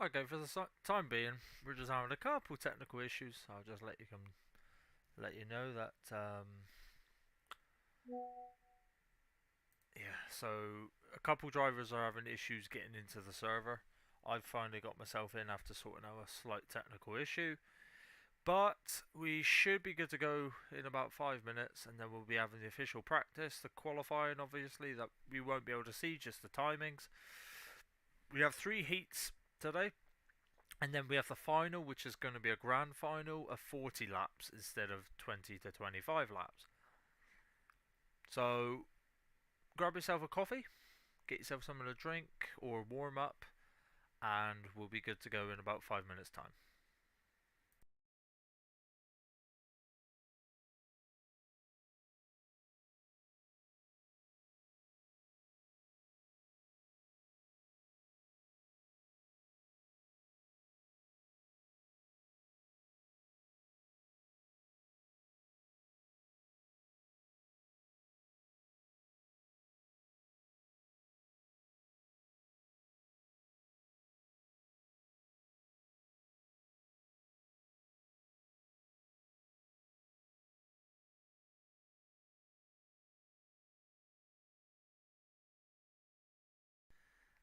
Okay, for the time being, we're just having a couple technical issues. I'll just let you know that. Yeah, so a couple drivers are having issues getting into the server. I've finally got myself in after sorting out a slight technical issue, but we should be good to go in about 5 minutes, and then we'll be having the official practice, the qualifying, obviously that we won't be able to see, just the timings. We have 3 heats today. And then we have the final, which is going to be a grand final of 40 laps instead of 20 to 25 laps. So grab yourself a coffee, get yourself something to drink or warm up, and we'll be good to go in about 5 minutes' time.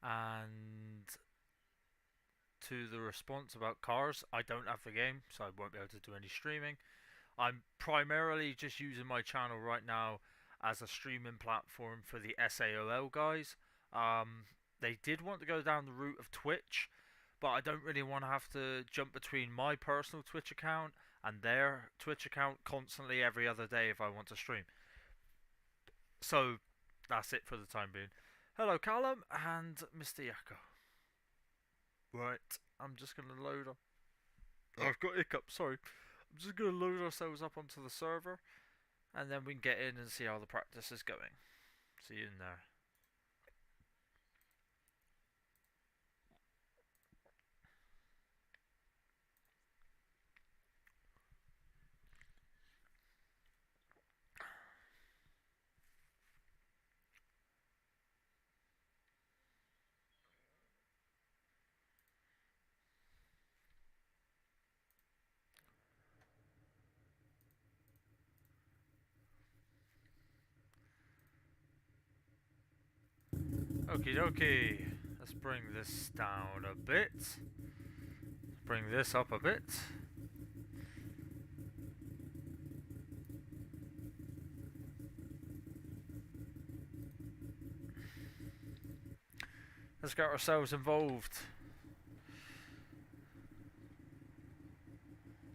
And to the response about cars, I don't have the game, so I won't be able to do any streaming. I'm primarily just using my channel right now as a streaming platform for the SAOL guys. They did want to go down the route of Twitch, but I don't really want to have to jump between my personal Twitch account and their Twitch account constantly every other day if I want to stream. So that's it for the time being. Hello, Callum and Mr. Yakko. Right, I'm just gonna load up. Oh, I've got hiccup. Sorry. I'm just gonna load ourselves up onto the server, and then we can get in and see how the practice is going. See you in there. Okie dokie. Let's bring this down a bit. Bring this up a bit. Let's get ourselves involved.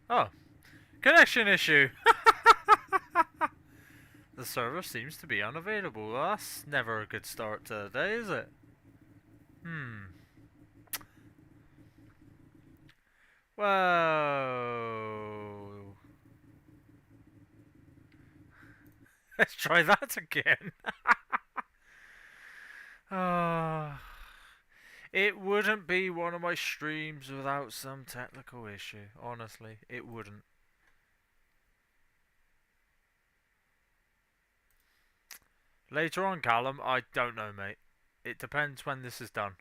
Oh, connection issue. The server seems to be unavailable. That's never a good start to the day, is it? Whoa. Let's try that again. It wouldn't be one of my streams without some technical issue. Honestly, it wouldn't. Later on, Callum, I don't know, mate. It depends when this is done.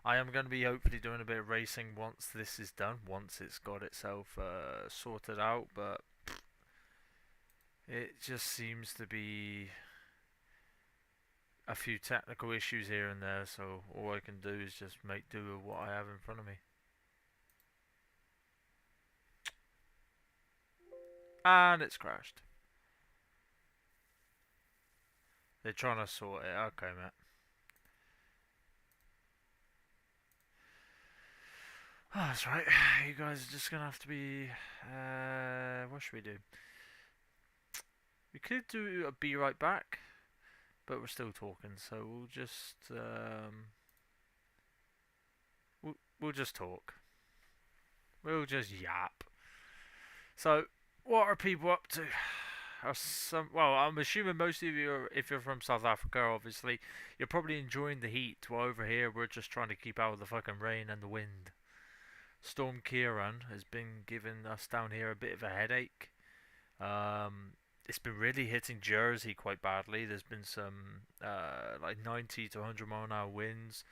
I am going to be hopefully doing a bit of racing once this is done, once it's got itself sorted out, but it just seems to be a few technical issues here and there, so all I can do is just make do with what I have in front of me. And it's crashed. They're trying to sort it. Okay, mate. Oh, that's right. You guys are just gonna have to be. What should we do? We could do a be right back, but we're still talking, so we'll just we'll just talk. We'll just yap. So, what are people up to? Well, I'm assuming most of you, if you're from South Africa, obviously, you're probably enjoying the heat. While over here, we're just trying to keep out of the fucking rain and the wind. Storm Kieran has been giving us down here a bit of a headache. It's been really hitting Jersey quite badly. There's been some like 90 to 100 mile an hour winds.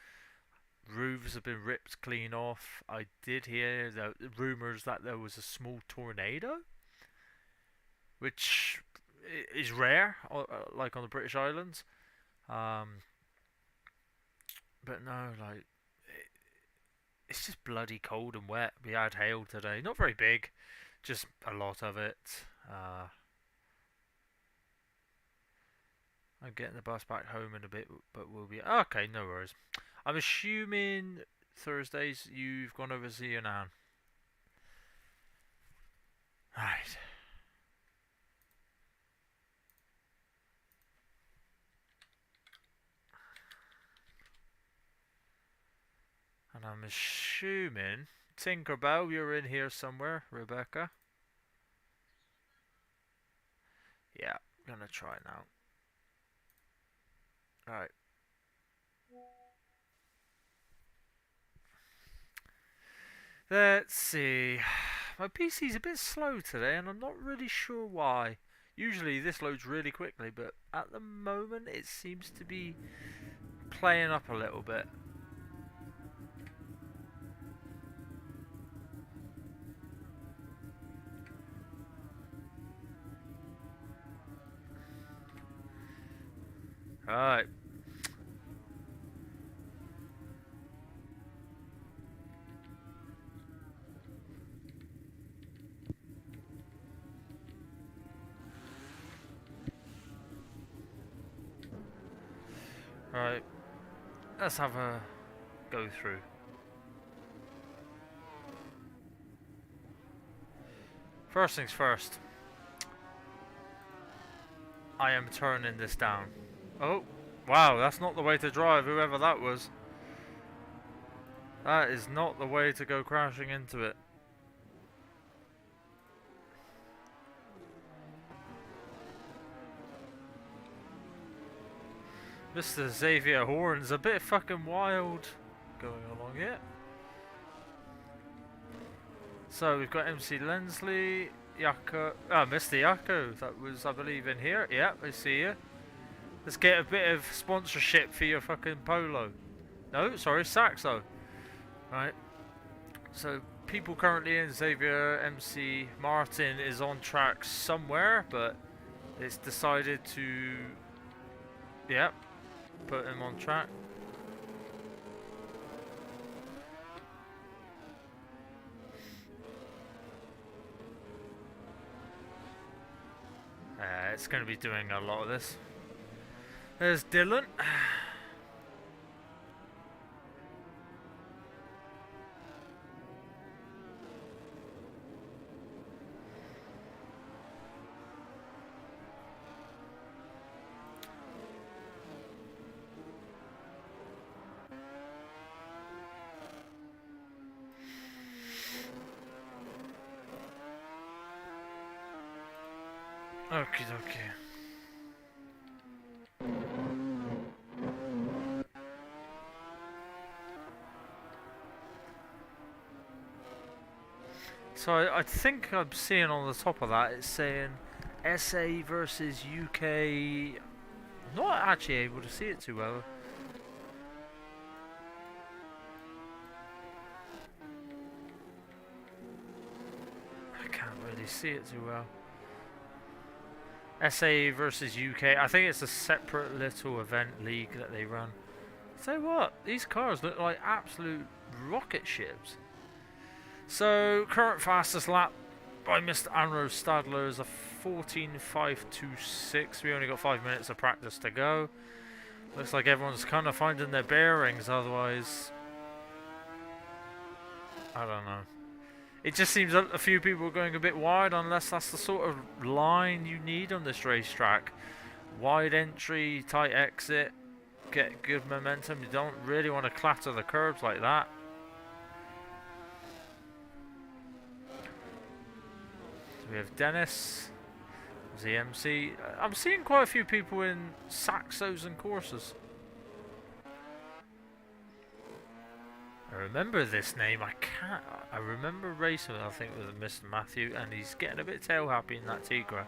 roofs have been ripped clean off. I did hear the rumours that there was a small tornado, which is rare, like on the British Islands. Um, but no, like it's just bloody cold and wet. We had hail today, not very big, just a lot of it. Uh, I'm getting the bus back home in a bit, but we'll be okay. No worries. I'm assuming Thursdays you've gone over to see your nan. Right. And I'm assuming Tinkerbell, you're in here somewhere, Rebecca. Yeah, gonna try now. Right. Let's see. My PC's a bit slow today, and I'm not really sure why. Usually this loads really quickly, but at the moment it seems to be playing up a little bit. Right. Right. Let's have a go through. First things first. I am turning this down. Oh, wow, that's not the way to drive, whoever that was. That is not the way to go crashing into it. Mr. Xavier Horn's a bit fucking wild going along here. So we've got MC Lensley, Yako, Mr. Yako, that was I believe in here. Yeah, I see you. Let's get a bit of sponsorship for your fucking polo. No, sorry, Saxo. Right. So people currently in Xavier MC Martin is on track somewhere, but it's decided to, yeah, put him on track. It's going to be doing a lot of this. There's Dylan. Okie dokie. So I think I'm seeing on the top of that it's saying SA versus UK. I'm not actually able to see it too well. I can't really see it too well. SA versus UK. I think it's a separate little event league that they run. Tell you what, these cars look like absolute rocket ships. So, current fastest lap by Mr. Amro Stadler is a 14.526. We only got 5 minutes of practice to go. Looks like everyone's kind of finding their bearings, otherwise, I don't know. It just seems that a few people are going a bit wide, unless that's the sort of line you need on this racetrack. Wide entry, tight exit, get good momentum. You don't really want to clatter the curbs like that. So we have Dennis, ZMC. I'm seeing quite a few people in Saxos and Corsas. I remember this name. I remember racing with, I think, with Mr. Matthew, and he's getting a bit tail happy in that Tigra.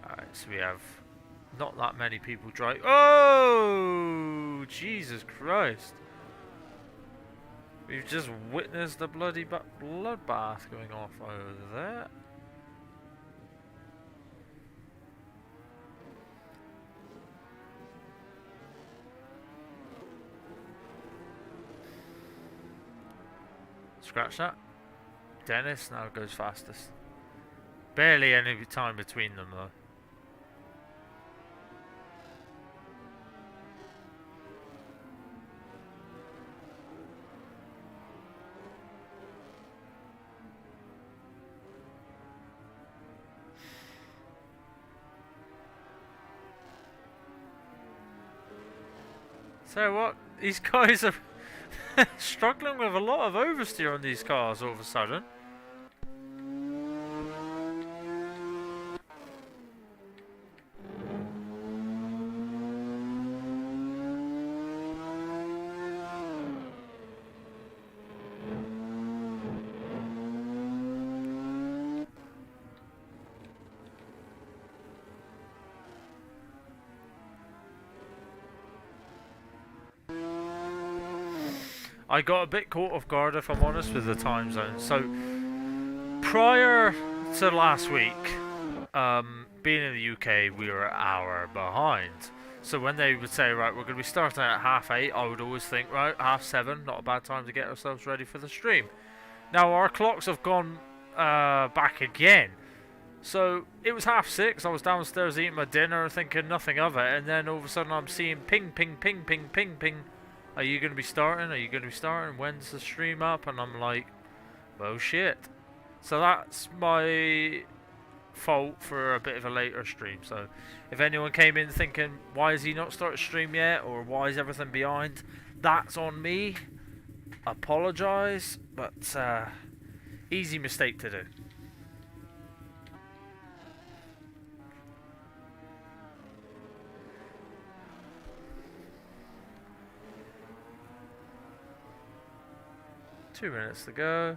Alright. so we have not that many people drive. Oh, Jesus Christ! We've just witnessed a bloody bloodbath going off over there. Scratch that. Dennis now goes fastest. Barely any time between them though. So what? These guys are struggling with a lot of oversteer on these cars all of a sudden. I got a bit caught off guard, if I'm honest, with the time zone. So, prior to last week, being in the UK, we were an hour behind. So when they would say, right, we're going to be starting at 8:30, I would always think, right, 7:30, not a bad time to get ourselves ready for the stream. Now, our clocks have gone back again. So, it was 6:30, I was downstairs eating my dinner, thinking nothing of it, and then all of a sudden I'm seeing ping, ping, ping, ping, ping, ping. Are you going to be starting? Are you going to be starting? When's the stream up? And I'm like, well, shit. So that's my fault for a bit of a later stream. So if anyone came in thinking, why has he not started stream yet? Or why is everything behind? That's on me. Apologise. But easy mistake to do. Two minutes to go.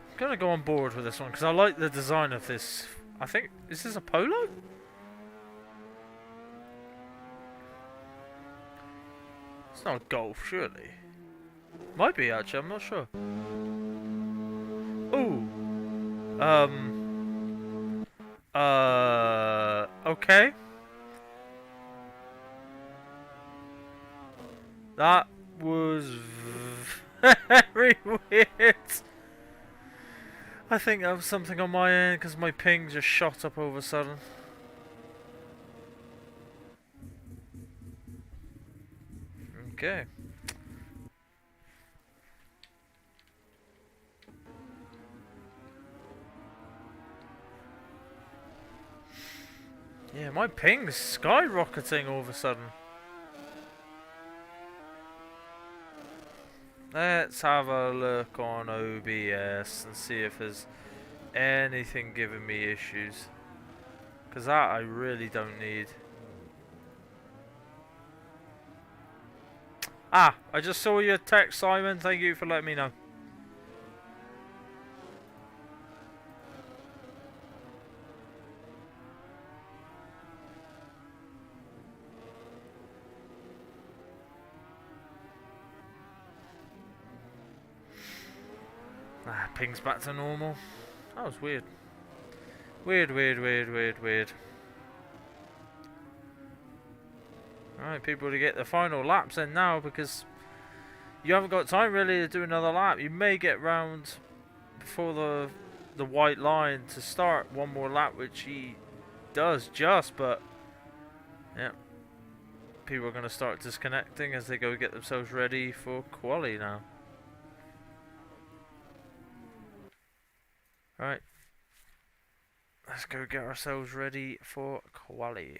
I'm gonna go on board with this one because I like the design of this. I think, is this a Polo? It's not a Golf, surely. Might be actually, I'm not sure. Ooh. Okay. That was very weird. I think that was something on my end because my ping just shot up all of a sudden. Okay. Yeah, my ping's skyrocketing all of a sudden. Let's have a look on OBS and see if there's anything giving me issues. Because that I really don't need. Ah, I just saw your text, Simon. Thank you for letting me know. Ah, ping's back to normal. That was weird. Weird. Alright, people to get the final laps in now because you haven't got time really to do another lap. You may get round before the white line to start one more lap, which he does just, but yeah. People are going to start disconnecting as they go get themselves ready for quali now. Right. Let's go get ourselves ready for quali.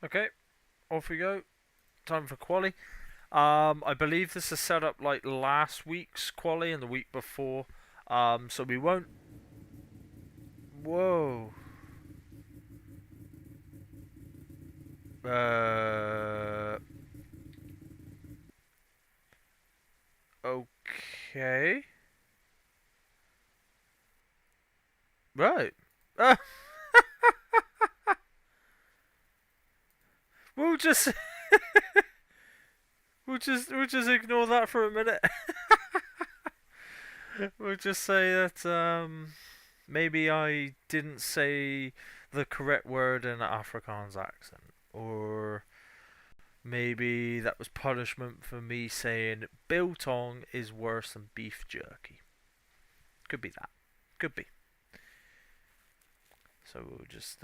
Okay, off we go. Time for quali. I believe this is set up like last week's quali and the week before. So we won't. Whoa. Uh. Okay. Right. Uh, we'll just we'll just ignore that for a minute. We'll just say that maybe I didn't say the correct word in an Afrikaans accent, or maybe that was punishment for me saying biltong is worse than beef jerky. Could be that. Could be. So we'll just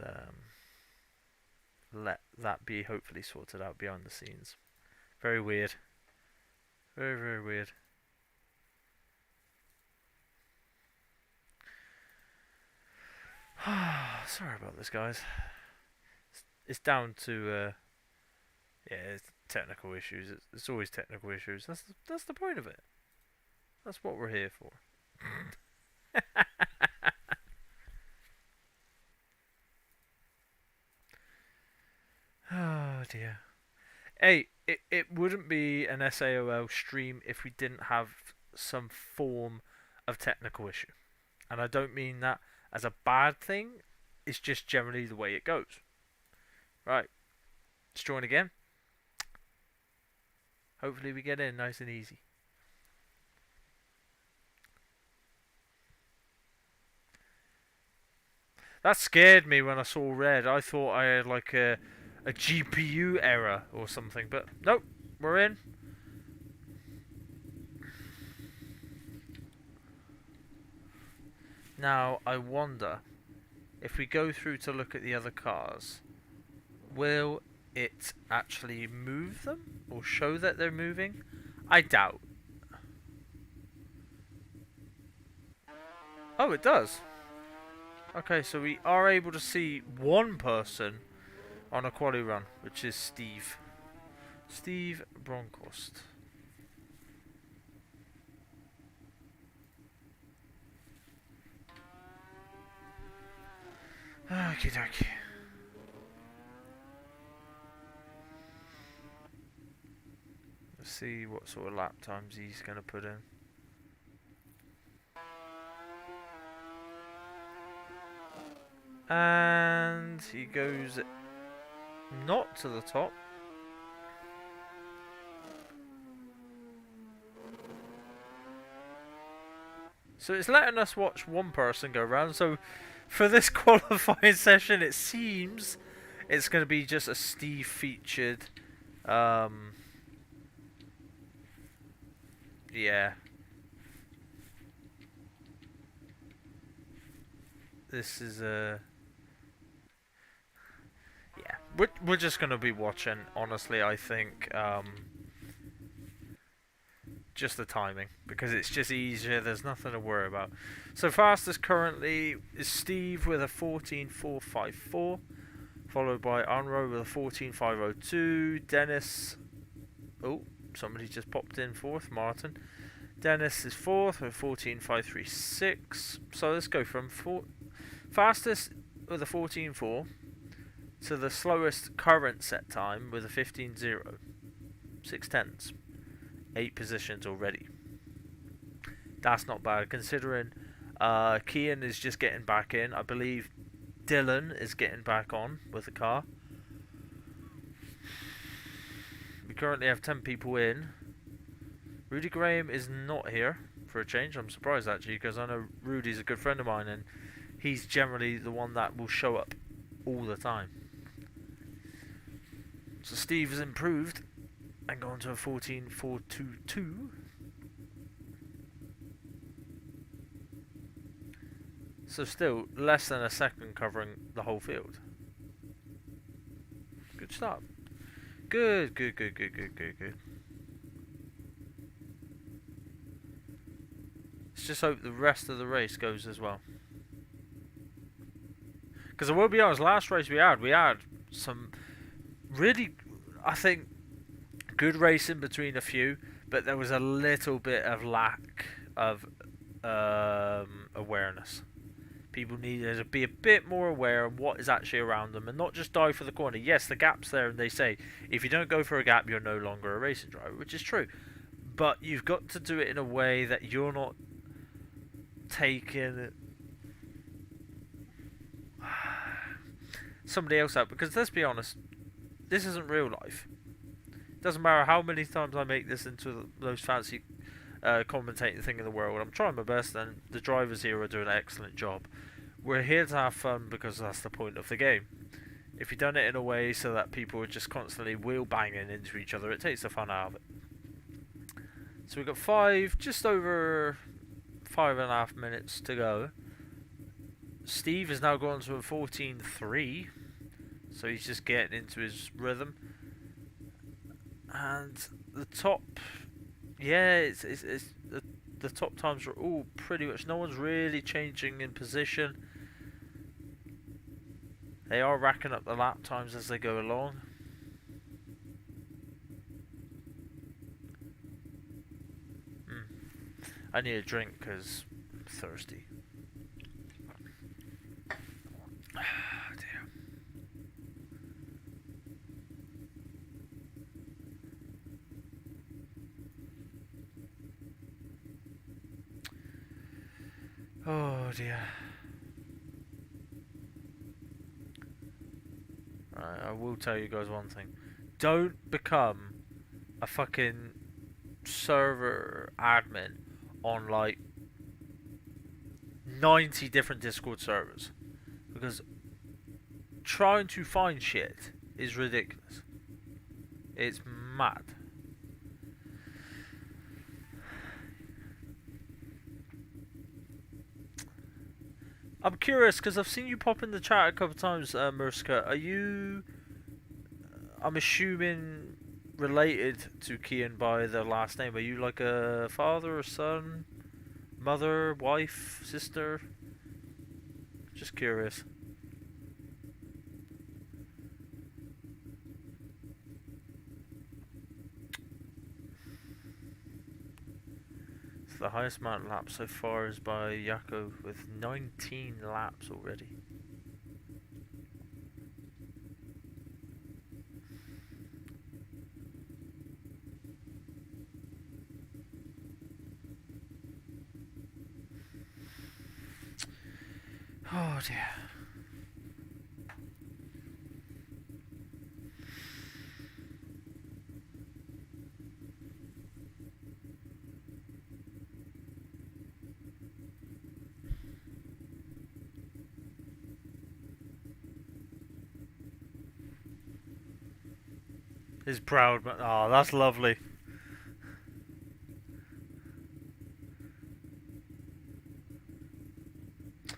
let that be hopefully sorted out behind the scenes. Very weird. Very, very weird. Sorry about this, guys. It's down to yeah, it's technical issues. It's always technical issues. That's the point of it. That's what we're here for. Oh dear. Hey, it wouldn't be an SAOL stream if we didn't have some form of technical issue. And I don't mean that as a bad thing, it's just generally the way it goes. Right, let's join again. Hopefully we get in nice and easy. That scared me when I saw red. I thought I had like a GPU error or something, but nope, we're in. Now, I wonder, if we go through to look at the other cars, will it actually move them or show that they're moving? I doubt. Oh, it does. Okay, so we are able to see one person on a quali run, which is Steve. Steve Bronkhorst. Okie dokie. Let's see what sort of lap times he's going to put in. And he goes not to the top. So it's letting us watch one person go round. So for this qualifying session, it seems it's going to be just a Steve featured. Yeah. This is a. Yeah, we're just going to be watching. Honestly, I think just the timing, because it's just easier. There's nothing to worry about. So fastest currently is Steve with a 14.454, followed by Unro with a 14.502. Dennis, oh, somebody just popped in fourth. Martin. Dennis is fourth with 14.536. So let's go from fastest with a 14.4 to the slowest current set time with a 15.0. 6/10. 8 positions already. That's not bad considering Kian is just getting back in. I believe Dylan is getting back on with the car. We currently have 10 people in. Rudy Graham is not here for a change. I'm surprised actually, because I know Rudy's a good friend of mine and he's generally the one that will show up all the time. So Steve has improved and gone to a 14.422. So still less than a second covering the whole field. Good start. Good. Let's just hope the rest of the race goes as well. Because I will be honest, last race we had some really, I think, good racing between a few, but there was a little bit of lack of awareness. People needed to be a bit more aware of what is actually around them and not just dive for the corner. Yes, the gap's there, and they say if you don't go for a gap, you're no longer a racing driver, which is true. But you've got to do it in a way that you're not taking somebody else out. Because let's be honest, this isn't real life. It doesn't matter how many times I make this into the most fancy commentating thing in the world. I'm trying my best, and the drivers here are doing an excellent job. We're here to have fun because that's the point of the game. If you've done it in a way so that people are just constantly wheel banging into each other, it takes the fun out of it. So we've got just over 5.5 minutes to go. Steve has now gone to a 14.3, so he's just getting into his rhythm. And the top, yeah, it's the top times are all pretty much, no one's really changing in position. They are racking up the lap times as they go along. I need a drink because I'm thirsty. Oh dear. I will tell you guys one thing. Don't become a fucking server admin on like 90 different Discord servers. Because trying to find shit is ridiculous. It's mad. I'm curious because I've seen you pop in the chat a couple of times, Murska. Are you, I'm assuming, related to Kian by the last name? Are you like a father or son, mother, wife, sister? Just curious. The highest amount of laps so far is by Yako with 19 laps already. Oh dear. He's proud, but oh, that's lovely.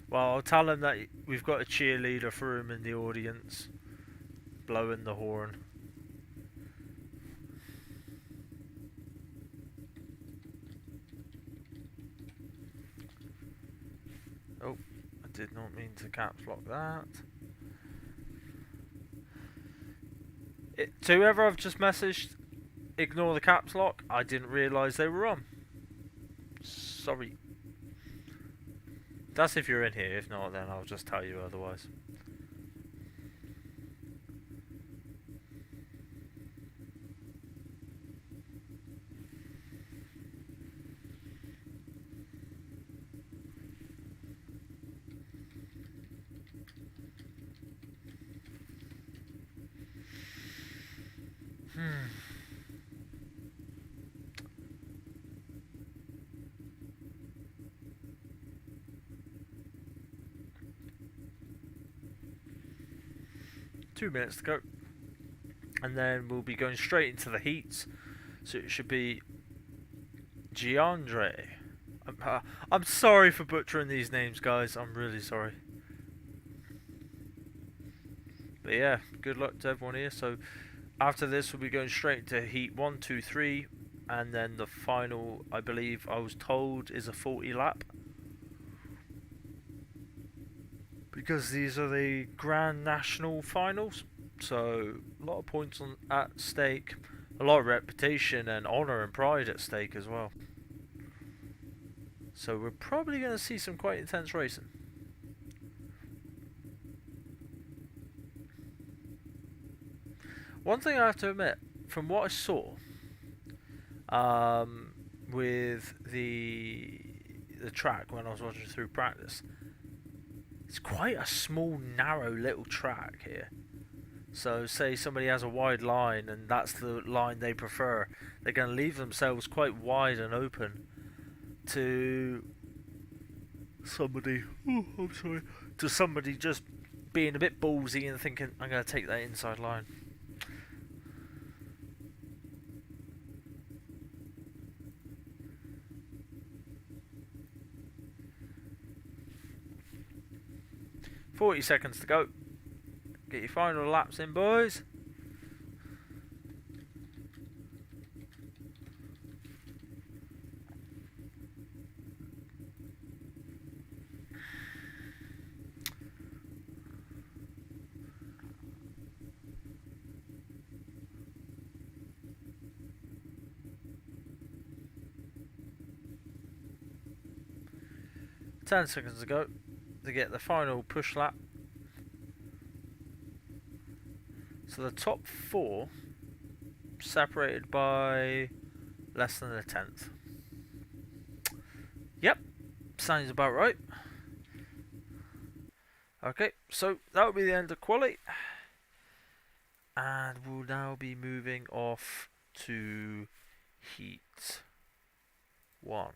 Well, I'll tell him that we've got a cheerleader for him in the audience, blowing the horn. Oh, I did not mean to caps lock that. To whoever I've just messaged, ignore the caps lock. I didn't realise they were on. Sorry. That's if you're in here. If not, then I'll just tell you otherwise. Hmm. Two minutes to go. And then we'll be going straight into the heats. So it should be Giandre. I'm sorry for butchering these names, guys. I'm really sorry. But yeah, good luck to everyone here. So after this, we'll be going straight into heat 1, 2, 3. And then the final, I believe I was told, is a 40 lap. Because these are the Grand National Finals. So a lot of points at stake, a lot of reputation and honour and pride at stake as well. So we're probably going to see some quite intense racing. One thing I have to admit, from what I saw, with the track when I was watching through practice, it's quite a small, narrow little track here. So say somebody has a wide line and that's the line they prefer, they're going to leave themselves quite wide and open to somebody. Oh, I'm sorry. To somebody just being a bit ballsy and thinking, I'm going to take that inside line. "40 seconds to go. Get your final laps in, boys." "10 seconds to go to get the final push lap." So the top 4 separated by less than a tenth. Yep, sounds about right. Okay, so that will be the end of quali, and we'll now be moving off to heat 1.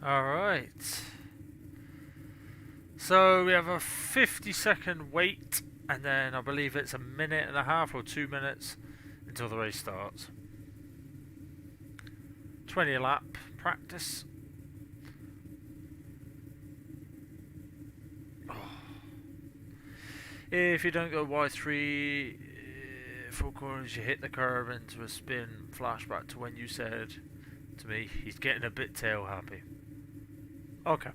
Alright. So we have a 50-second wait, and then I believe it's a minute and a half or 2 minutes until the race starts. 20 lap practice. Oh. If you don't go Y3 full corners, you hit the curve into a spin. Flashback to when you said to me, he's getting a bit tail happy. Okay.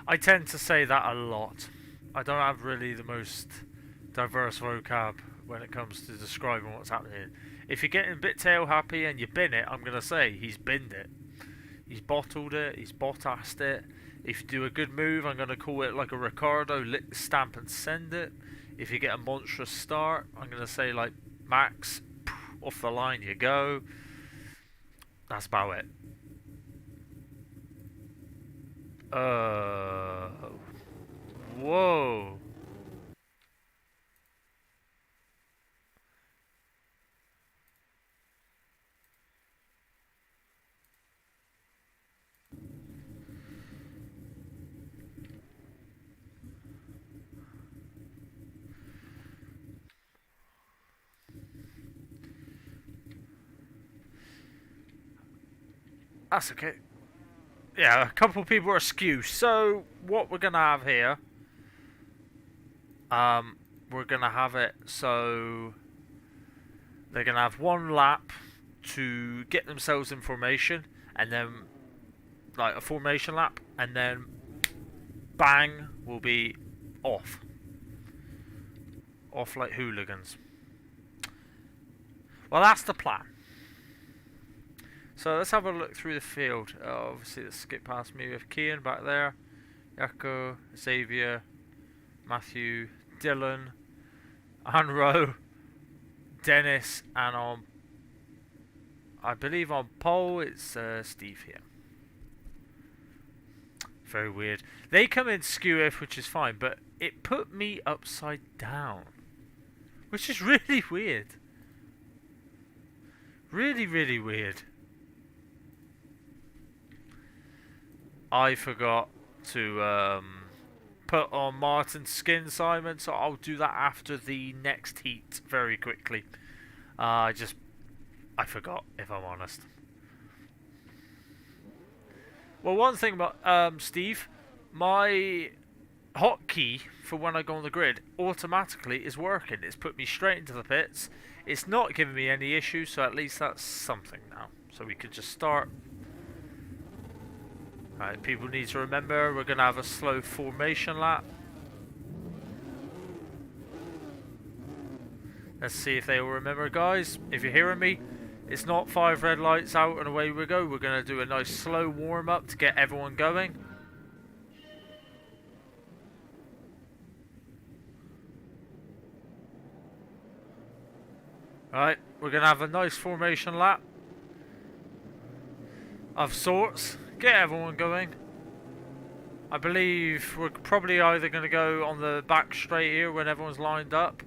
I tend to say that a lot. I don't have really the most diverse vocab when it comes to describing what's happening. If you're getting a bit tail happy and you bin it, I'm gonna say he's binned it. He's bottled it. He's botassed it. If you do a good move, I'm gonna call it like a Ricardo, lick the stamp and send it. If you get a monstrous start, I'm gonna say like Max, off the line you go. That's about it. Whoa. That's okay. Yeah, a couple people are askew. So what we're gonna have here, we're gonna have it so they're gonna have one lap to get themselves in formation, and then like a formation lap, and then bang will be off like hooligans. Well, that's the plan. So let's have a look through the field. Obviously, let's skip past me with Kian back there, Echo, Xavier, Matthew, Dylan, Anro, Dennis, and on, I believe on pole it's Steve here. Very weird. They come in skew-if, which is fine, but it put me upside down, which is really weird. Really, really weird. I forgot to put on Martin's skin, Simon, so I'll do that after the next heat very quickly. I forgot, if I'm honest. Well, one thing about Steve, my hotkey for when I go on the grid automatically is working. It's put me straight into the pits. It's not giving me any issues, so at least that's something now. So we could just start. Right, people need to remember we're going to have a slow formation lap. Let's see if they will remember, guys. If you're hearing me, it's not 5 red lights out and away we go. We're going to do a nice slow warm up to get everyone going. Right, we're going to have a nice formation lap of sorts. Get everyone going. I believe we're probably either going to go on the back straight here when everyone's lined up,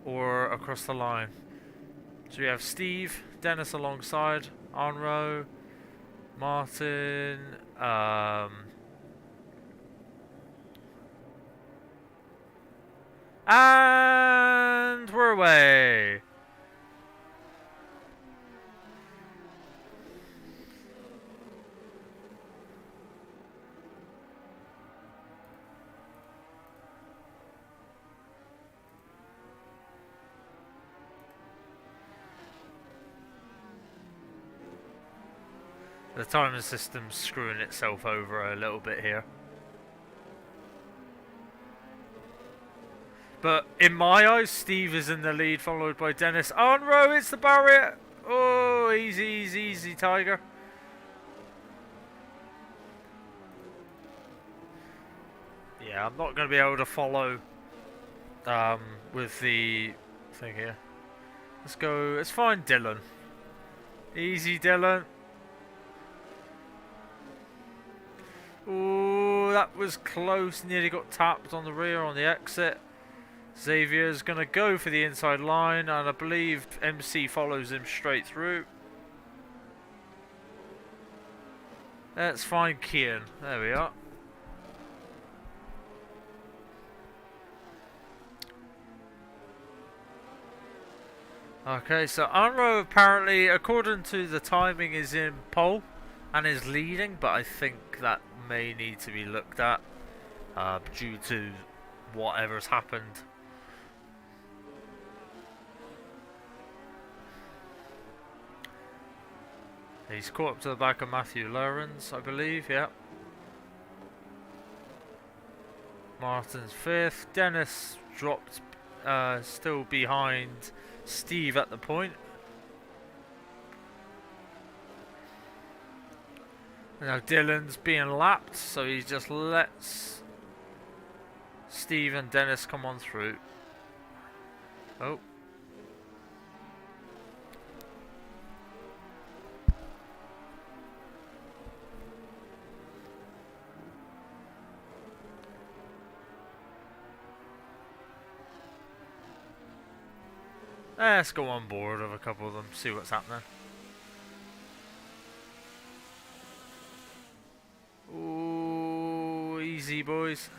or across the line. So we have Steve, Dennis alongside, Anro, Martin, and we're away. The timing system's screwing itself over a little bit here. But in my eyes, Steve is in the lead, followed by Dennis. Anro, it's the barrier! Oh, easy, easy, easy, Tiger. Yeah, I'm not going to be able to follow with the thing here. Let's go, let's find Dylan. Easy, Dylan. Ooh, that was close. Nearly got tapped on the rear on the exit. Xavier's going to go for the inside line, and I believe MC follows him straight through. Let's find Kian. There we are. Okay, so Anro apparently, according to the timing, is in pole and is leading, but I think that may need to be looked at due to whatever's happened. He's caught up to the back of Matthew Lawrence, I believe, yeah. Martin's 5th. Dennis dropped, still behind Steve at the point. Now Dylan's being lapped, so he just lets Steve and Dennis come on through. Oh. Let's go on board with a couple of them, see what's happening. Ooh, easy boys.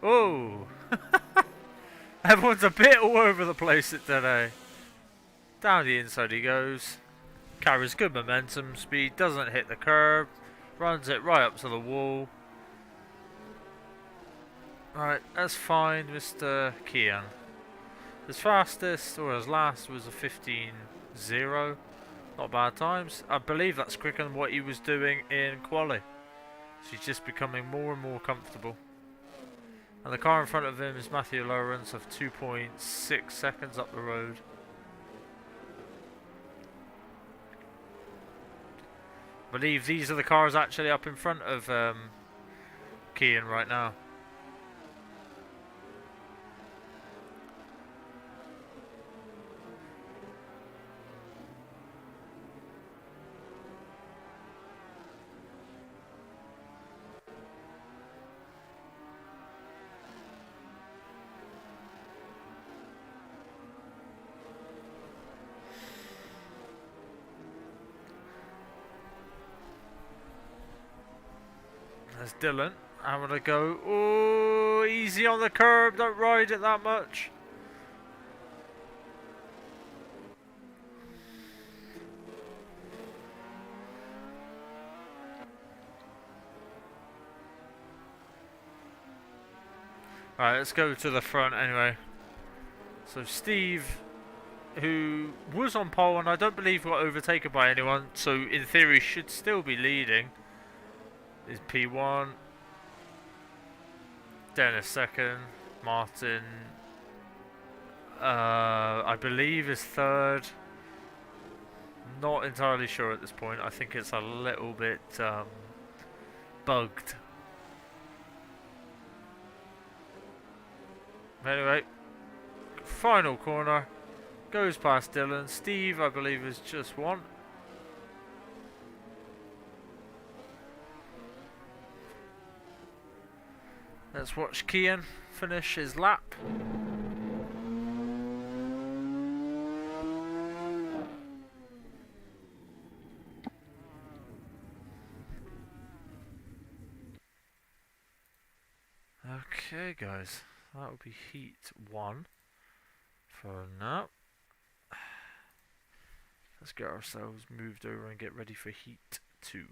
Oh! Everyone's a bit all over the place today. Down the inside he goes. Carries good momentum, speed, doesn't hit the curb. Runs it right up to the wall. Right, that's fine, Mr. Kian. His fastest, or his last, was a 15.0. Not bad times. I believe that's quicker than what he was doing in quali. So he's just becoming more and more comfortable. And the car in front of him is Matthew Lawrence of 2.6 seconds up the road. I believe these are the cars actually up in front of Kian right now. There's Dylan. I'm gonna go. Oh, easy on the curb. Don't ride it that much. Alright, let's go to the front anyway. So Steve, who was on pole and I don't believe got overtaken by anyone, so in theory should still be leading, is P1. Dennis second. Martin, I believe is third. Not entirely sure at this point. I think it's a little bit bugged. Anyway, final corner. Goes past Dylan. Steve, I believe, is just one. Let's watch Kian finish his lap. Okay, guys. That will be heat 1 for now. Let's get ourselves moved over and get ready for heat 2.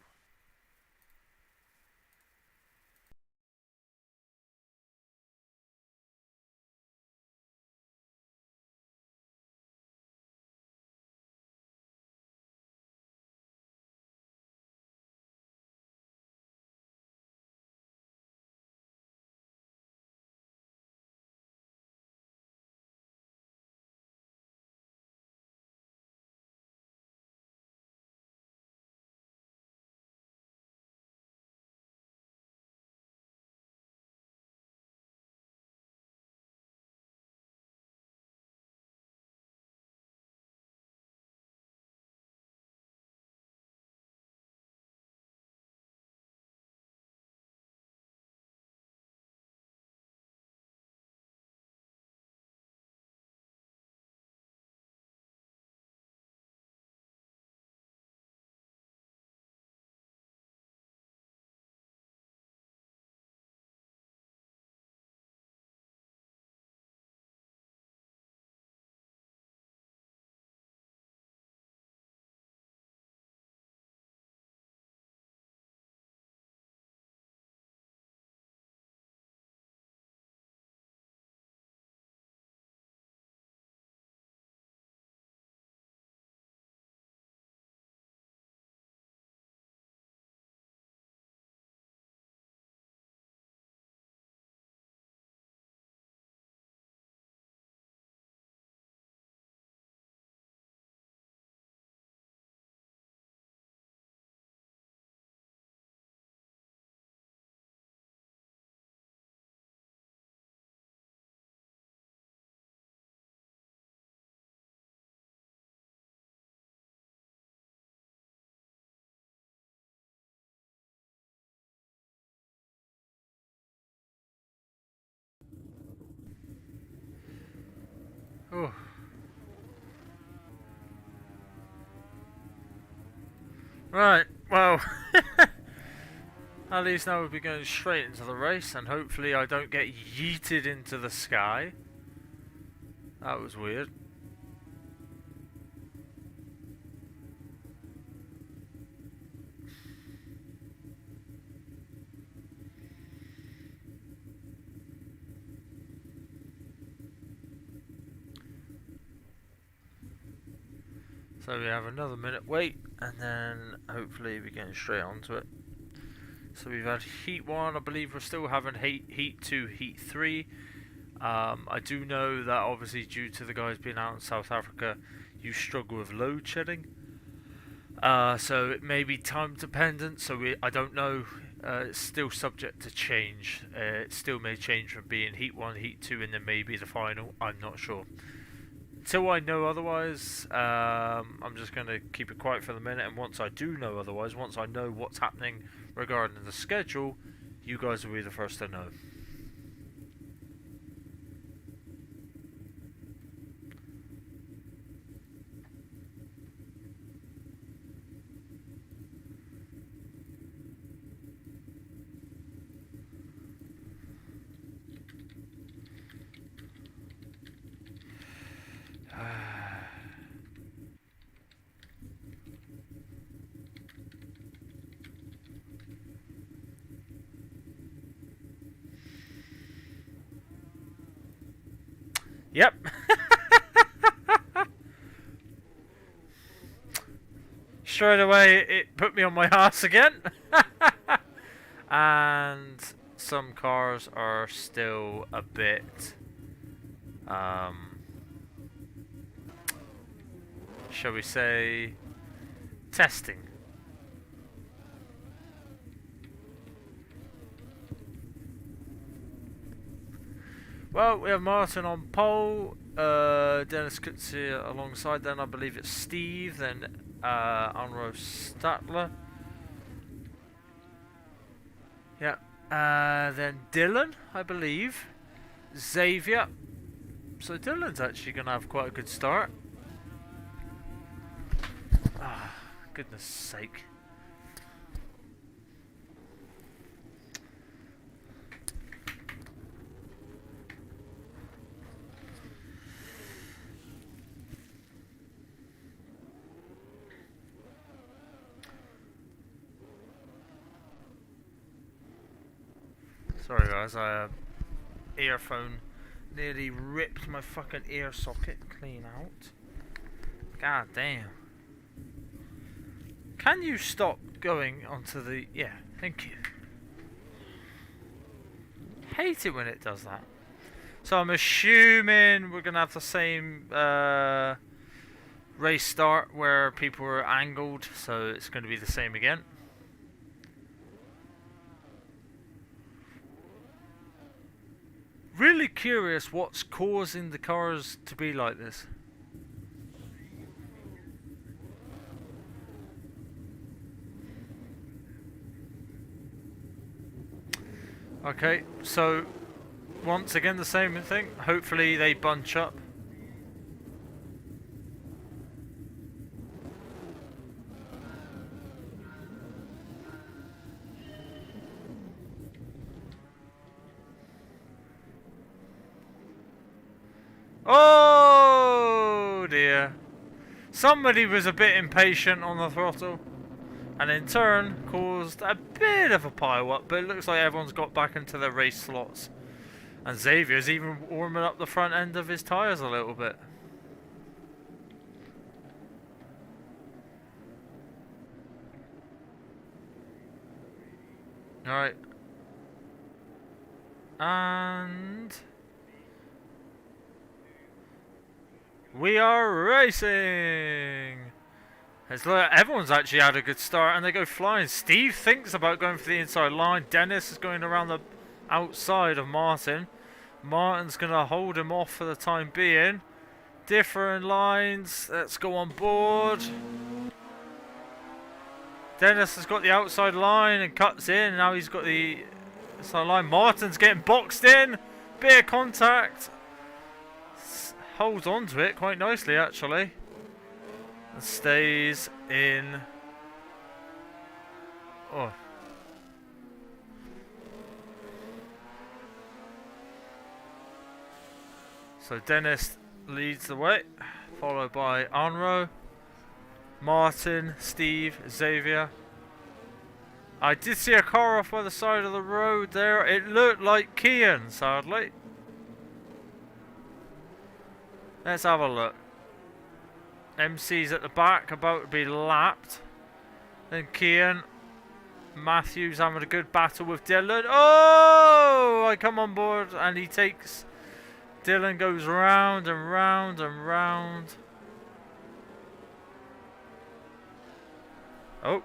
Oh. Right, well, at least now we'll be going straight into the race, and hopefully I don't get yeeted into the sky. That was weird. So we have another minute wait, and then hopefully we're getting straight onto it. So we've had Heat 1, I believe we're still having Heat 2, Heat 3. I do know that obviously due to the guys being out in South Africa, you struggle with load shedding. So it may be time dependent, so I don't know. It's still subject to change. It still may change from being Heat 1, Heat 2, and then maybe the final. I'm not sure. Until I know otherwise, I'm just going to keep it quiet for the minute, and once I do know otherwise, once I know what's happening regarding the schedule, you guys will be the first to know. Yep. Straight away it put me on my ass again. And some cars are still a bit shall we say testing. Well, we have Martin on pole, Dennis Kutsi alongside, then I believe it's Steve, then Anro Statler. Yeah, then Dylan, I believe. Xavier. So Dylan's actually going to have quite a good start. Ah, goodness sake. Sorry guys, earphone nearly ripped my fucking ear socket clean out. God damn. Can you stop going onto the... Yeah, thank you. Hate it when it does that. So I'm assuming we're going to have the same race start where people are angled, so it's going to be the same again. Really curious what's causing the cars to be like this. Okay, so once again the same thing. Hopefully they bunch up. Oh dear. Somebody was a bit impatient on the throttle, and in turn caused a bit of a pile up, but it looks like everyone's got back into their race slots. And Xavier's even warming up the front end of his tyres a little bit. Alright. And... we are racing! Everyone's actually had a good start and they go flying. Steve thinks about going for the inside line. Dennis is going around the outside of Martin. Martin's going to hold him off for the time being. Different lines. Let's go on board. Dennis has got the outside line and cuts in. Now he's got the inside line. Martin's getting boxed in. Bit of contact. holds on to it quite nicely actually. And stays in... Oh. So Dennis leads the way, followed by Anro, Martin, Steve, Xavier. I did see a car off by the side of the road there. It looked like Kian, sadly. Let's have a look. MC's at the back, about to be lapped. Then Kian. Matthew's having a good battle with Dylan. Oh! I come on board and he takes... Dylan goes round and round and round. Oh.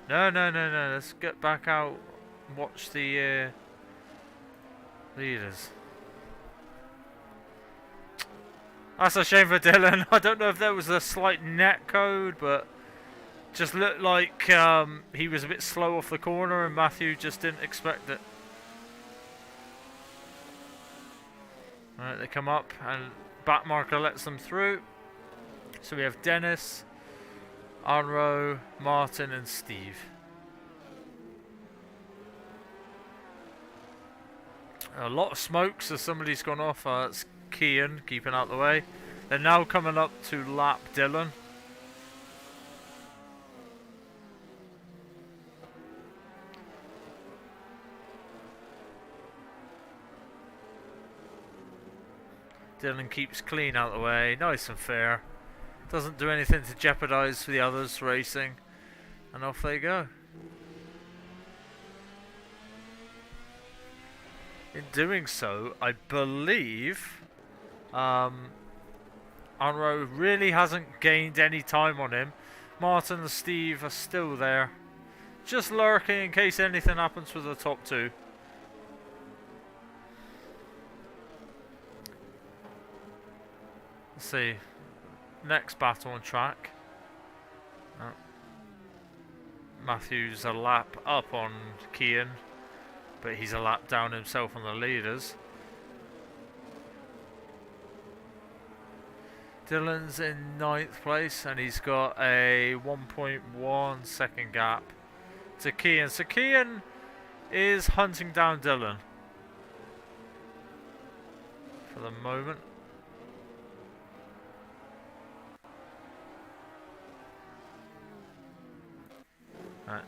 No. Let's get back out and watch the leaders. That's a shame for Dylan. I don't know if there was a slight net code, but just looked like he was a bit slow off the corner and Matthew just didn't expect it. Alright, they come up and back marker lets them through. So we have Dennis, Anro, Martin and Steve. A lot of smoke, so somebody's gone off. It's Kian keeping out the way. They're now coming up to lap Dylan. Dylan keeps clean out the way, nice and fair. Doesn't do anything to jeopardise the others racing. And off they go. In doing so, I believe Anro really hasn't gained any time on him. Martin and Steve are still there. Just lurking in case anything happens with the top two. Let's see. Next battle on track. Oh. Matthew's a lap up on Kian, but he's a lap down himself on the leaders. Dylan's in 9th place and he's got a 1.1 second gap to Kian. So Kian is hunting down Dylan for the moment. Right.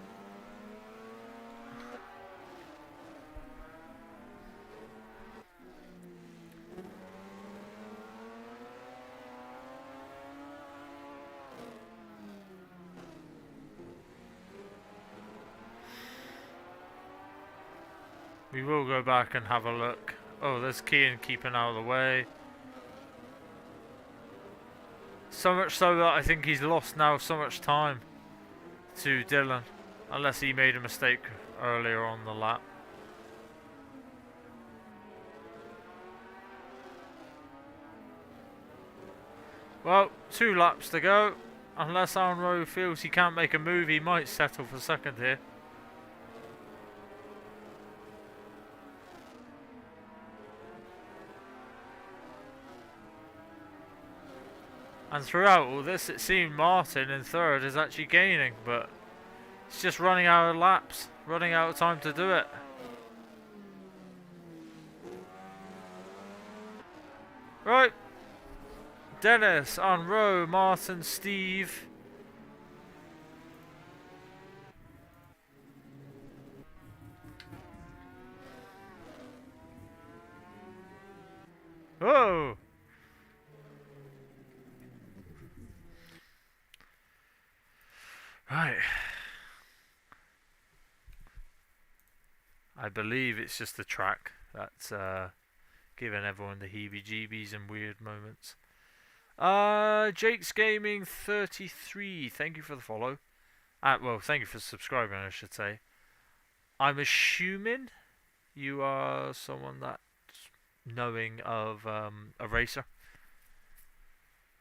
We will go back and have a look. Oh, there's Kian keeping out of the way. So much so that I think he's lost now so much time to Dylan, unless he made a mistake earlier on the lap. Well, 2 laps to go. Unless Anro feels he can't make a move, he might settle for second here. And throughout all this, it seemed Martin in third is actually gaining, but he's just running out of laps, running out of time to do it. Right. Dennis, Anro, Martin, Steve. Whoa! Right. I believe it's just the track that's giving everyone the heebie-jeebies and weird moments. Jake's Gaming 33, thank you for the follow. Well, thank you for subscribing, I should say. I'm assuming you are someone that's knowing of a racer.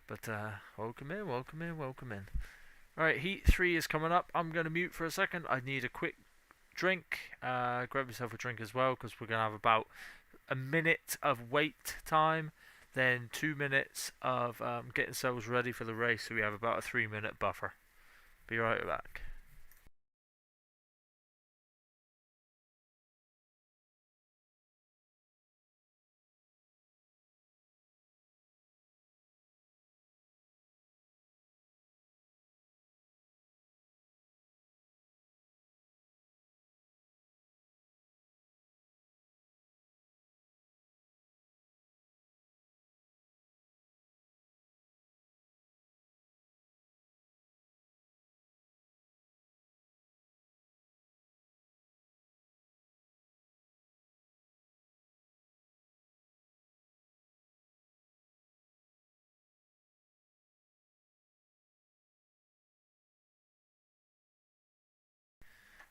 But welcome in, welcome in, welcome in. Alright, Heat 3 is coming up. I'm going to mute for a second. I need a quick drink. Grab yourself a drink as well, because we're going to have about a minute of wait time. then 2 minutes of getting ourselves ready for the race, so we have about a 3-minute buffer. Be right back.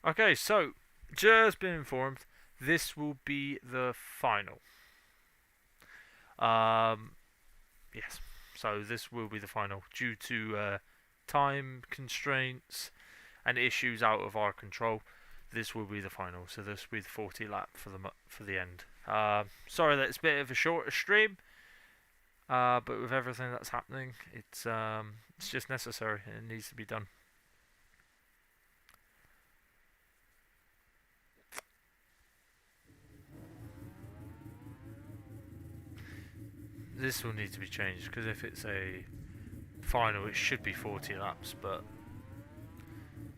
Okay, so just been informed. This will be the final. Yes. So this will be the final due to time constraints and issues out of our control. This will be the final. So this will be the 40 lap for the end. Sorry that it's a bit of a shorter stream, but with everything that's happening, it's just necessary. It needs to be done. This will need to be changed because if it's a final, it should be 40 laps, but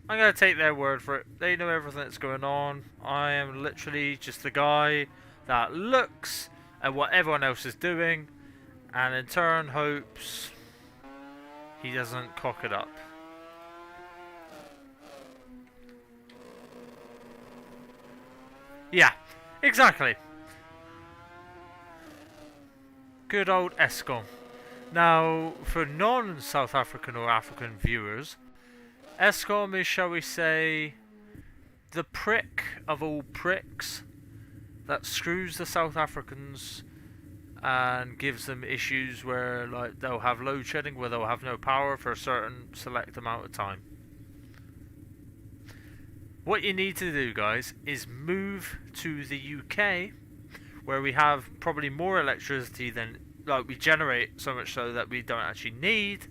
I'm going to take their word for it. They know everything that's going on. I am literally just the guy that looks at what everyone else is doing and in turn hopes he doesn't cock it up. Yeah, exactly. Good old ESCOM. Now, for non-South African or African viewers, ESCOM is, shall we say, the prick of all pricks that screws the South Africans and gives them issues where like they'll have load shedding, where they'll have no power for a certain select amount of time. What you need to do, guys, is move to the UK, where we have probably more electricity than like we generate, so much so that we don't actually need.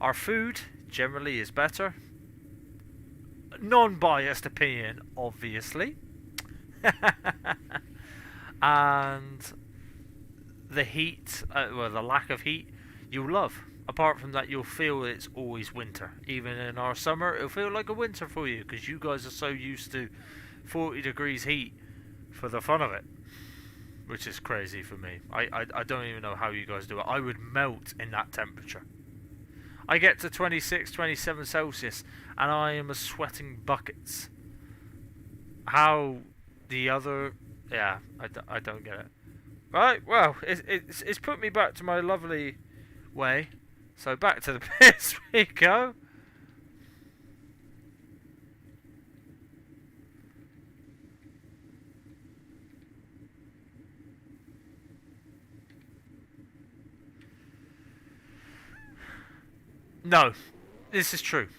Our food generally is better. Non-biased opinion, obviously. And the heat, well, the lack of heat, you'll love. Apart from that, you'll feel it's always winter. Even in our summer, it'll feel like a winter for you because you guys are so used to 40 degrees heat for the fun of it, which is crazy for me. I don't even know how you guys do it. I would melt in that temperature. I get to 26, 27 Celsius and I am sweating buckets. How the other... Yeah, I don't get it. Right, well, it's put me back to my lovely way. So back to the pits we go. No, this is true.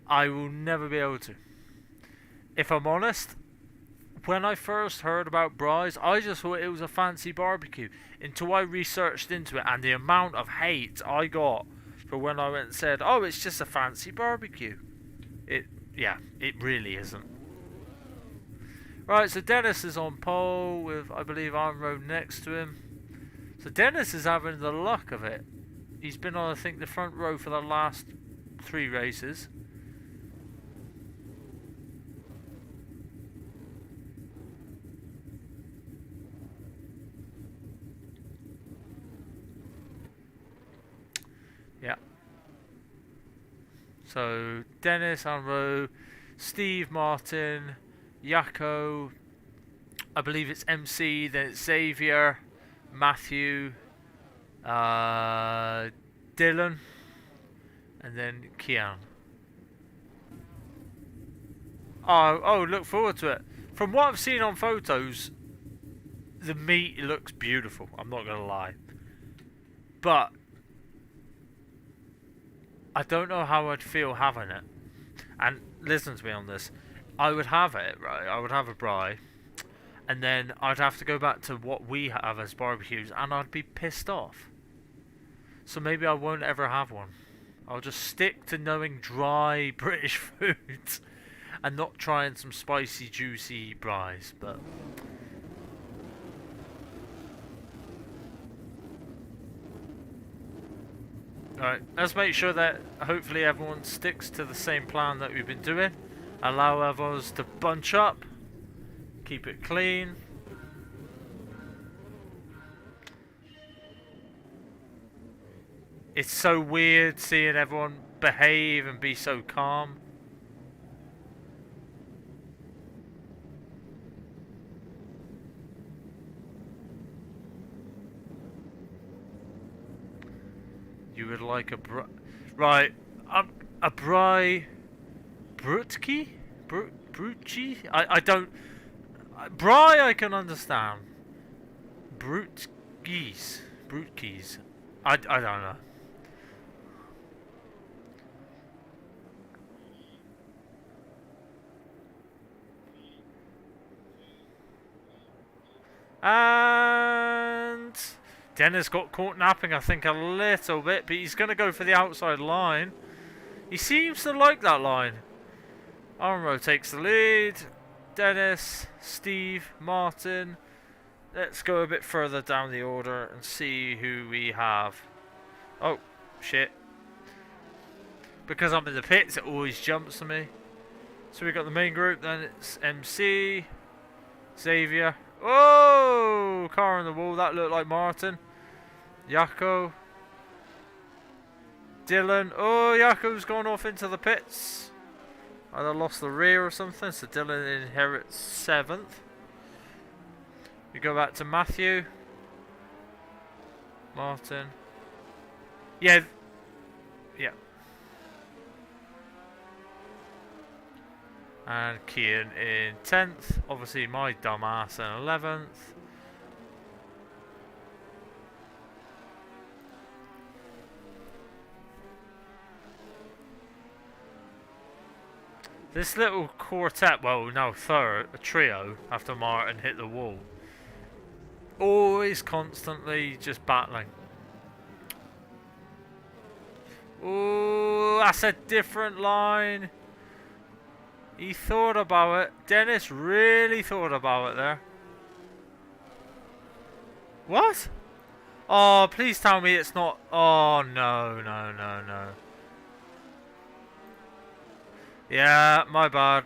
I will never be able to. If I'm honest, when I first heard about Bry's, I just thought it was a fancy barbecue until I researched into it, and the amount of hate I got for when I went and said, "Oh, it's just a fancy barbecue." It really isn't. Right, so Dennis is on pole with, I believe, Armroad next to him. So Dennis is having the luck of it. He's been on, I think, the front row for the last 3 races. Yeah. So Dennis on row, Steve Martin, Yako, I believe it's MC, then it's Xavier, Matthew, Dylan, and then Kian. Oh, look forward to it. From what I've seen on photos, the meat looks beautiful. I'm not gonna lie, but I don't know how I'd feel having it. And listen to me on this. I would have it, right? I would have a braai, and then I'd have to go back to what we have as barbecues, and I'd be pissed off. So maybe I won't ever have one. I'll just stick to knowing dry British foods and not trying some spicy, juicy braais. But alright, let's make sure that hopefully everyone sticks to the same plan that we've been doing. Allow others to bunch up. Keep it clean. It's so weird seeing everyone behave and be so calm. You would like a right, a braai brutki? Brutchi? I don't... Braai I can understand. Brutkies. Brutkies. I don't know. And Dennis got caught napping, I think, a little bit, but he's going to go for the outside line. He seems to like that line. Armro takes the lead. Dennis, Steve, Martin. Let's go a bit further down the order and see who we have. Oh, shit. Because I'm in the pits, it always jumps to me. So we got the main group, then it's MC, Xavier. Oh, car on the wall, that looked like Martin. Yako. Dylan. Oh, Yako's gone off into the pits. Either lost the rear or something, so Dylan inherits 7th. We go back to Matthew. Martin. Yeah. Yeah. And Kian in 10th. Obviously my dumbass in 11th. This little quartet, well now third, a trio after Martin hit the wall. Always constantly just battling. Oh, that's a different line. He thought about it. Dennis really thought about it there. What? Oh, please tell me it's not. Oh, no, no, no, no. Yeah, my bad.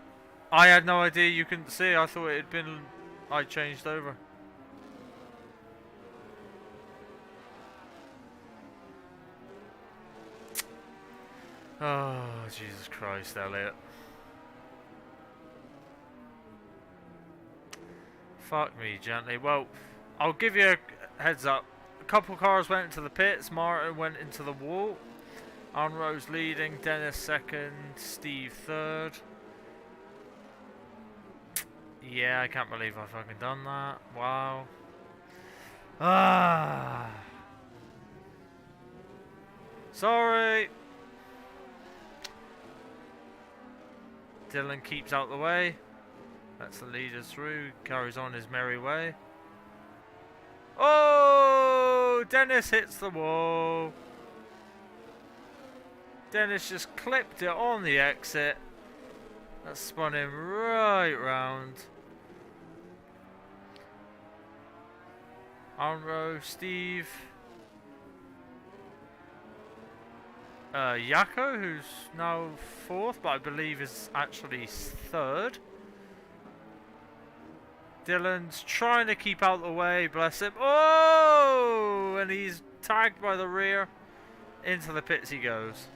I had no idea you couldn't see. I thought it had been... I changed over. Oh, Jesus Christ, Elliot. Fuck me gently. Well, I'll give you a heads up. A couple cars went into the pits. Martin went into the wall. Arnrose leading. Dennis second. Steve third. Yeah, I can't believe I fucking done that. Wow. Ah. Sorry. Dylan keeps out the way. That's the leaders through. Carries on his merry way. Oh! Dennis hits the wall. Dennis just clipped it on the exit. That spun him right round. Arnro, Steve. Yako, who's now 4th, but I believe is actually 3rd. Dylan's trying to keep out the way, bless him. Oh! And he's tagged by the rear. Into the pits he goes.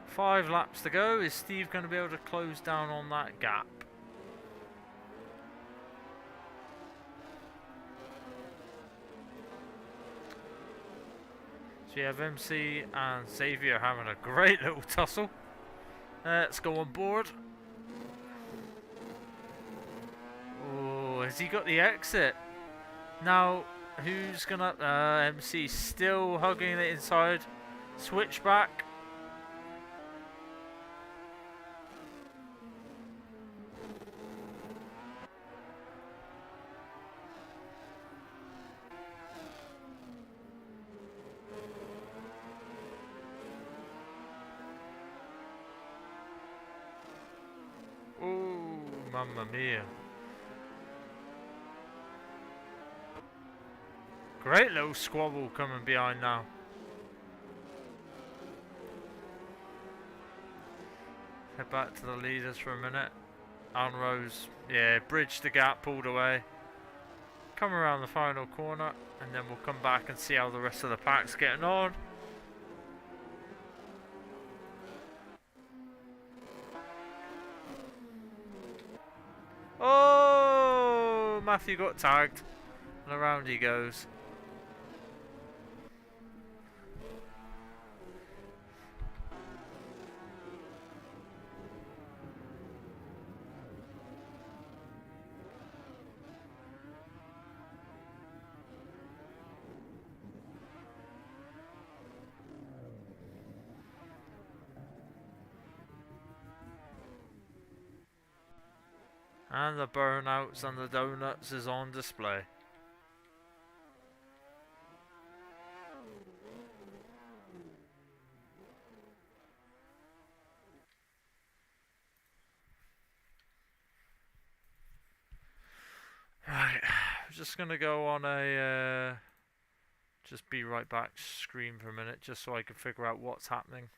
Five laps to go. Is Steve going to be able to close down on that gap? So you have MC and Xavier having a great little tussle. Let's go on board. Oh, has he got the exit? Now, who's gonna... MC still hugging it inside. Switchback. Mamma mia. Great little squabble coming behind now. Head back to the leaders for a minute. Rose, yeah, bridged the gap, pulled away. Come around the final corner, and then we'll come back and see how the rest of the pack's getting on. Oh, Matthew got tagged, and around he goes. And the burnouts and the donuts is on display. Right, I'm just gonna go on a just be right back screen for a minute, just so I can figure out what's happening.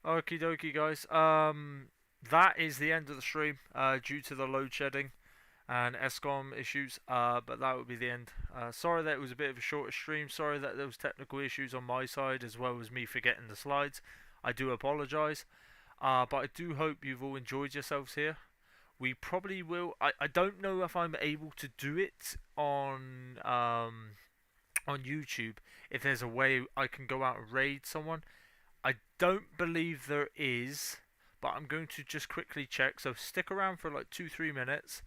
Okie dokie, guys. That is the end of the stream due to the load shedding and ESCOM issues. But that would be the end. Sorry that it was a bit of a shorter stream. Sorry that there was technical issues on my side as well as me forgetting the slides. I do apologise. But I do hope you've all enjoyed yourselves here. We probably will. I don't know if I'm able to do it on YouTube. If there's a way I can go out and raid someone. I don't believe there is, but I'm going to just quickly check. So stick around for like 2-3 minutes,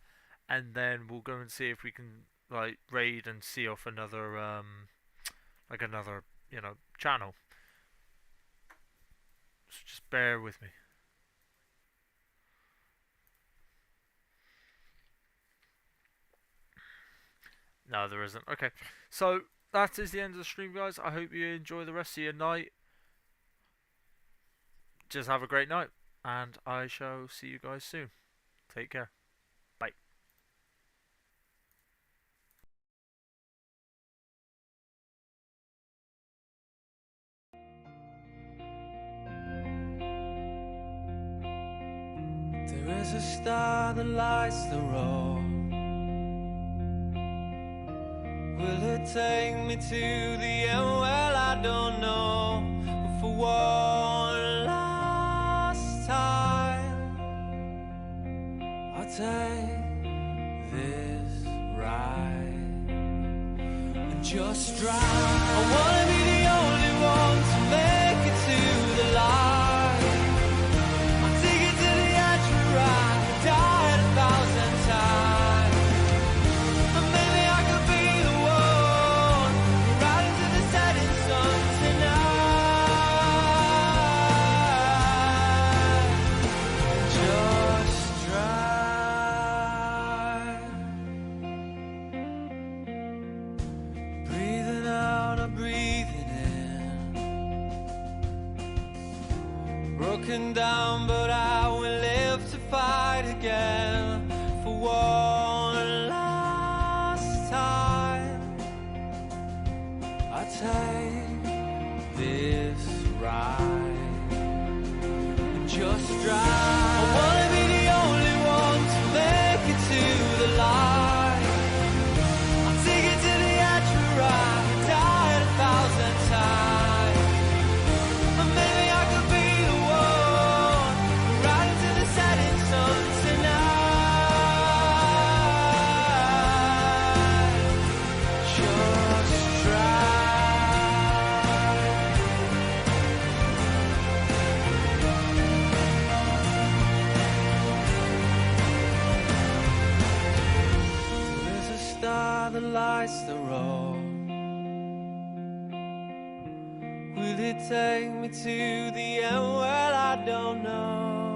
and then we'll go and see if we can like raid and see off another like another channel. So just bear with me. No, there isn't. Okay, so that is the end of the stream, guys. I hope you enjoy the rest of your night. just have a great night, and I shall see you guys soon. Take care. Bye. There is a star that lights the road. Will it take me to the end? Well, I don't know. But for one last time, I'll take this ride and just drive. I wanna be the only one to make it to the light. I'll take it to the edge and ride. I died 1,000 times. And maybe I could be the one right into the setting sun tonight. Just drive. Breathing out or breathing in. Broken down, but I will live to fight again. For one last time, I take this ride and just drive. I wanna be the only one to make it to the light. I'll take it to the edge and ride. I died 1,000 times. And maybe I could be the one right into the setting sun tonight. Just drive. There is a star that lights the road. Will it take me to the end? Well, I don't know.